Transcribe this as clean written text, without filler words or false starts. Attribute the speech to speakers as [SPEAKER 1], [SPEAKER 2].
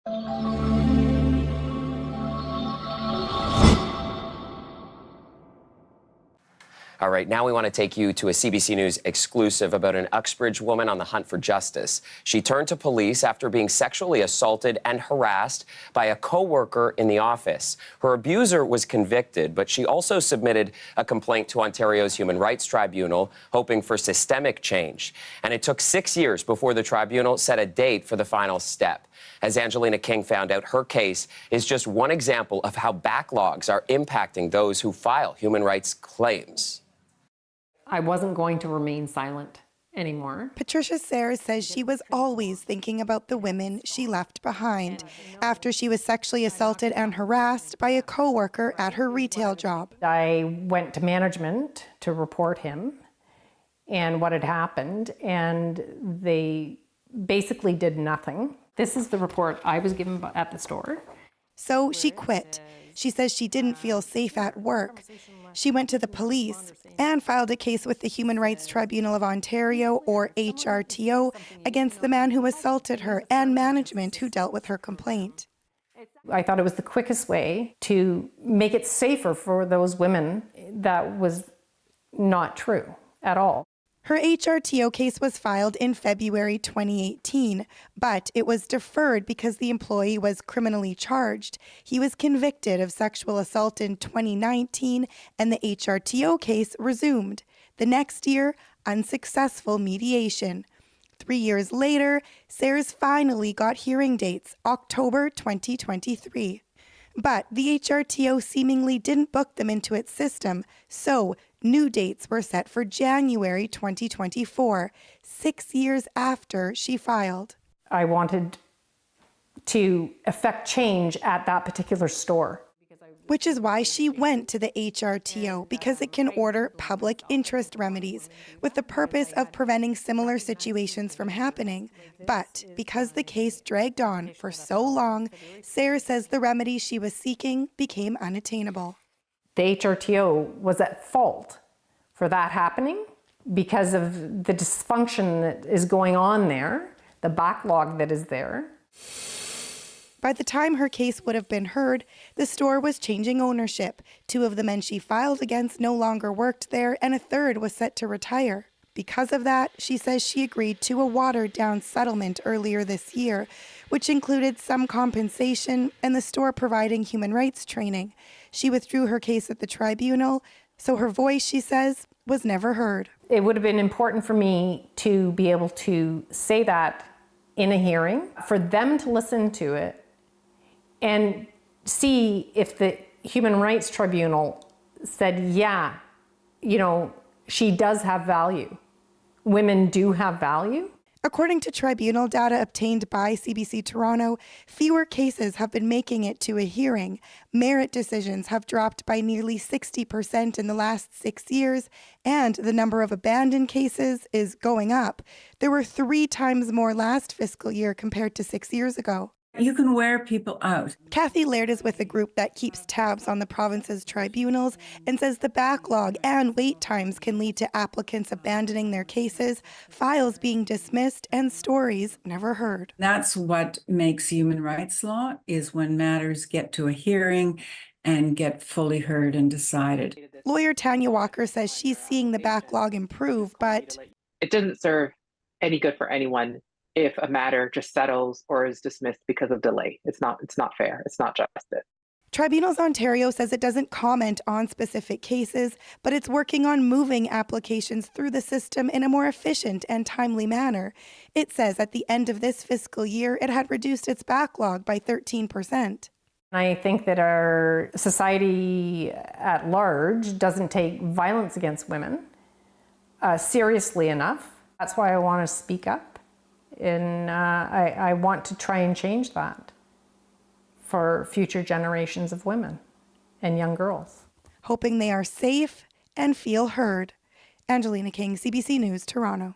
[SPEAKER 1] All right, now we want to take you to a CBC News exclusive about an Uxbridge woman on the hunt for justice. She turned to police after being sexually assaulted and harassed by a co-worker in the office. Her abuser was convicted, but she also submitted a complaint to Ontario's Human Rights Tribunal, hoping for systemic change. And it took 6 years before the tribunal set a date for the final step. As Angelina King found out, her case is just one example of how backlogs are impacting those who file human rights claims.
[SPEAKER 2] I wasn't going to remain silent anymore.
[SPEAKER 3] Patricia Sayers says she was always thinking about the women she left behind after she was sexually assaulted and harassed by a co-worker at her retail job.
[SPEAKER 2] I went to management to report him and what had happened, and they basically did nothing. This is the report I was given at the store.
[SPEAKER 3] So she quit. She says she didn't feel safe at work. She went to the police and filed a case with the Human Rights Tribunal of Ontario, or HRTO, against the man who assaulted her and management who dealt with her complaint.
[SPEAKER 2] I thought it was the quickest way to make it safer for those women. That was not true at all.
[SPEAKER 3] Her HRTO case was filed in February 2018, but it was deferred because the employee was criminally charged. He was convicted of sexual assault in 2019, and the HRTO case resumed. The next year, unsuccessful mediation. 3 years later, Sayers finally got hearing dates, October 2023. But the HRTO seemingly didn't book them into its system, so new dates were set for January 2024, 6 years after she filed.
[SPEAKER 2] I wanted to effect change at that particular store.
[SPEAKER 3] Which is why she went to the HRTO, because it can order public interest remedies with the purpose of preventing similar situations from happening. But because the case dragged on for so long, Sayers says the remedy she was seeking became unattainable.
[SPEAKER 2] The HRTO was at fault for that happening because of the dysfunction that is going on there, the backlog that is there.
[SPEAKER 3] By the time her case would have been heard, the store was changing ownership. 2 of the men she filed against no longer worked there, and a third was set to retire. Because of that, she says she agreed to a watered-down settlement earlier this year, which included some compensation and the store providing human rights training. She withdrew her case at the tribunal, so her voice, she says, was never heard.
[SPEAKER 2] It would have been important for me to be able to say that in a hearing, for them to listen to it, and see if the Human Rights Tribunal said, yeah, you know, she does have value. Women do have value.
[SPEAKER 3] According to tribunal data obtained by CBC Toronto, fewer cases have been making it to a hearing. Merit decisions have dropped by nearly 60% in the last 6 years, and the number of abandoned cases is going up. There were 3 times more last fiscal year compared to 6 years ago.
[SPEAKER 4] You can wear people out.
[SPEAKER 3] Kathy Laird is with a group that keeps tabs on the province's tribunals and says the backlog and wait times can lead to applicants abandoning their cases, files being dismissed, and stories never heard.
[SPEAKER 4] That's what makes human rights law, is when matters get to a hearing and get fully heard and decided.
[SPEAKER 3] Lawyer Tanya Walker says she's seeing the backlog improve, but
[SPEAKER 5] it doesn't serve any good for anyone if a matter just settles or is dismissed because of delay. It's not fair. It's not justice.
[SPEAKER 3] Tribunals Ontario says it doesn't comment on specific cases, but it's working on moving applications through the system in a more efficient and timely manner. It says at the end of this fiscal year, it had reduced its backlog by 13%.
[SPEAKER 2] I think that our society at large doesn't take violence against women seriously enough. That's why I want to speak up. And I want to try and change that for future generations of women and young girls.
[SPEAKER 3] Hoping they are safe and feel heard. Angelina King, CBC News, Toronto.